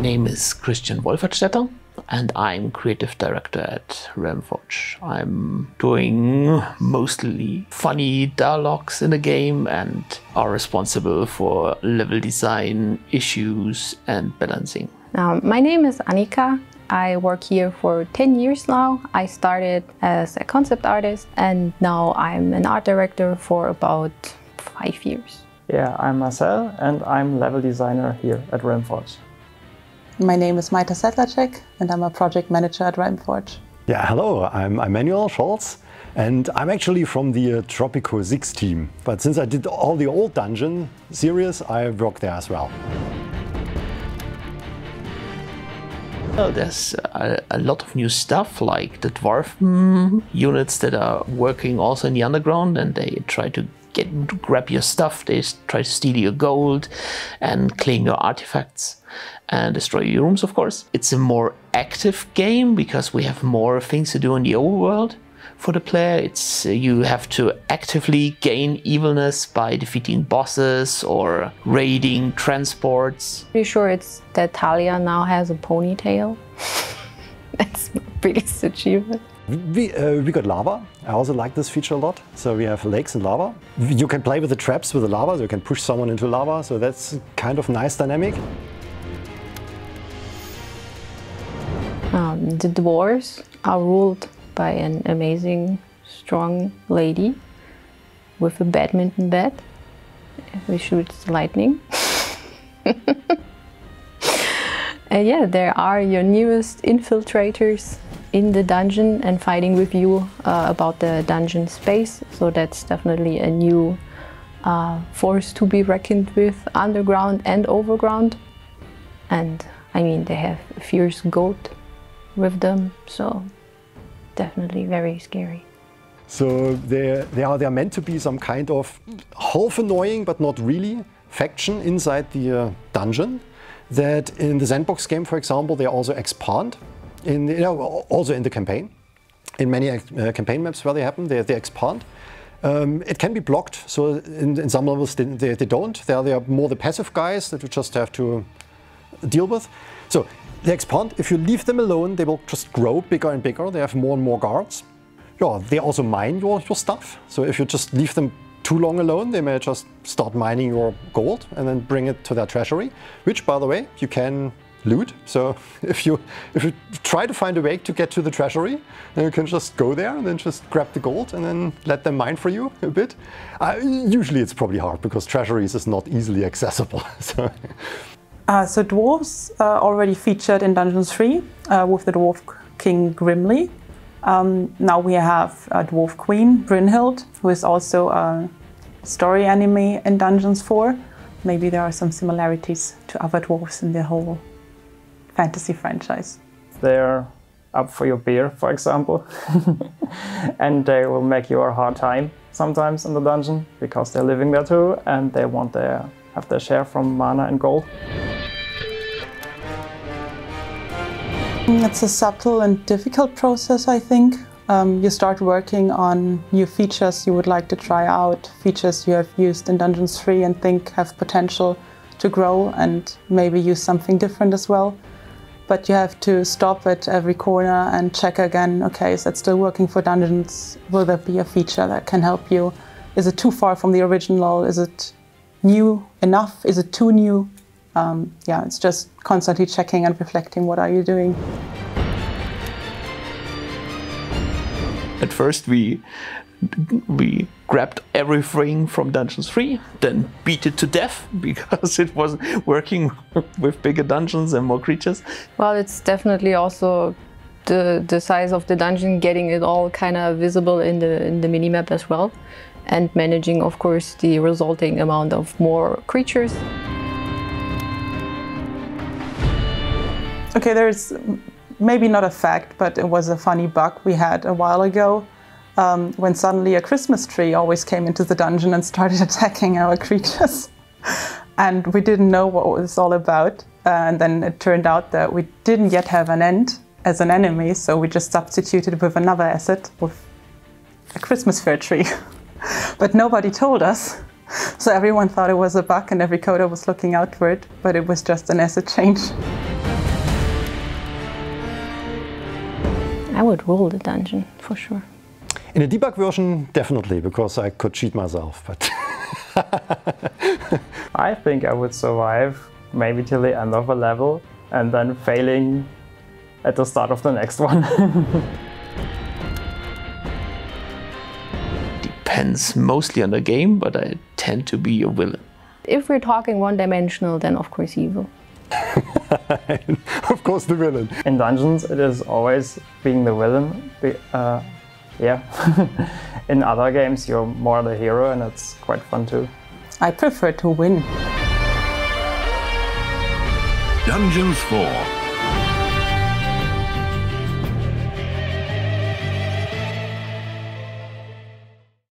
name is Christian Wolfertstetter and I'm creative director at Realm Forge. I'm doing mostly funny dialogues in the game and are responsible for level design, issues and balancing. My name is Annika. I work here for 10 years now. I started as a concept artist and now I'm an art director for about 5 years. Yeah, I'm Marcel and I'm level designer here at Realm Forge. My name is Maita Sedlacek and I'm a project manager at Realm Forge. Yeah, hello, I'm Emmanuel Scholz and I'm actually from the Tropico 6 team. But since I did all the old dungeon series, I work there as well. Well, there's a lot of new stuff, like the dwarf units that are working also in the underground, and they try to grab your stuff, they try to steal your gold and claim your artifacts and destroy your rooms, of course. It's a more active game because we have more things to do in the overworld for the player. It's you have to actively gain evilness by defeating bosses or raiding transports. Pretty sure it's that Talia now has a ponytail. That's a pretty achievement. We got lava. I also like this feature a lot. So we have lakes and lava. You can play with the traps with the lava, so you can push someone into lava, so that's kind of nice dynamic. The dwarves are ruled by an amazing, strong lady with a badminton bat who shoots lightning. And yeah, there are your newest infiltrators in the dungeon and fighting with you about the dungeon space. So that's definitely a new force to be reckoned with, underground and overground. And I mean, they have a fierce goat with them, so definitely very scary. So they are meant to be some kind of half annoying but not really faction inside the dungeon. That in the sandbox game, for example, they also expand. Also in the campaign. In many campaign maps where they happen, they expand. It can be blocked, so in some levels they don't. They are more the passive guys that you just have to deal with. So they expand. If you leave them alone, they will just grow bigger and bigger. They have more and more guards. Yeah, they also mine your stuff. So if you just leave them too long alone, they may just start mining your gold and then bring it to their treasury, which, by the way, you can loot. So if you try to find a way to get to the treasury, then you can just go there and then just grab the gold and then let them mine for you a bit. Usually it's probably hard because treasuries is not easily accessible. So dwarves are already featured in Dungeon 3 with the Dwarf King Grimly. Now we have a Dwarf Queen, Brynhild, who is also a story enemy in Dungeons 4. Maybe there are some similarities to other dwarves in the whole fantasy franchise. They're up for your beer, for example, and they will make you a hard time sometimes in the dungeon because they're living there too and they want to have their share from mana and gold. It's a subtle and difficult process, I think. You start working on new features you would like to try out, features you have used in Dungeons 3 and think have potential to grow and maybe use something different as well. But you have to stop at every corner and check again, okay, is that still working for Dungeons? Will there be a feature that can help you? Is it too far from the original? Is it new enough? Is it too new? Yeah, it's just constantly checking and reflecting, what are you doing? At first we grabbed everything from Dungeons 3, then beat it to death because it wasn't working with bigger dungeons and more creatures. Well, it's definitely also the size of the dungeon, getting it all kind of visible in the minimap as well, and managing, of course, the resulting amount of more creatures. Okay, there's maybe not a fact, but it was a funny bug we had a while ago when suddenly a Christmas tree always came into the dungeon and started attacking our creatures. And we didn't know what it was all about. And then it turned out that we didn't yet have an end as an enemy, so we just substituted with another asset, with a Christmas fir tree. But nobody told us. So everyone thought it was a bug and every coder was looking out for it, but it was just an asset change. would rule the dungeon for sure. In a debug version, definitely, because I could cheat myself. But I think I would survive maybe till the end of a level and then failing at the start of the next one. Depends mostly on the game, but I tend to be a villain. If we're talking one-dimensional, then of course evil. of course, the villain. In dungeons, it is always being the villain. Yeah. In other games, you're more the hero, and it's quite fun too. I prefer to win. Dungeons 4.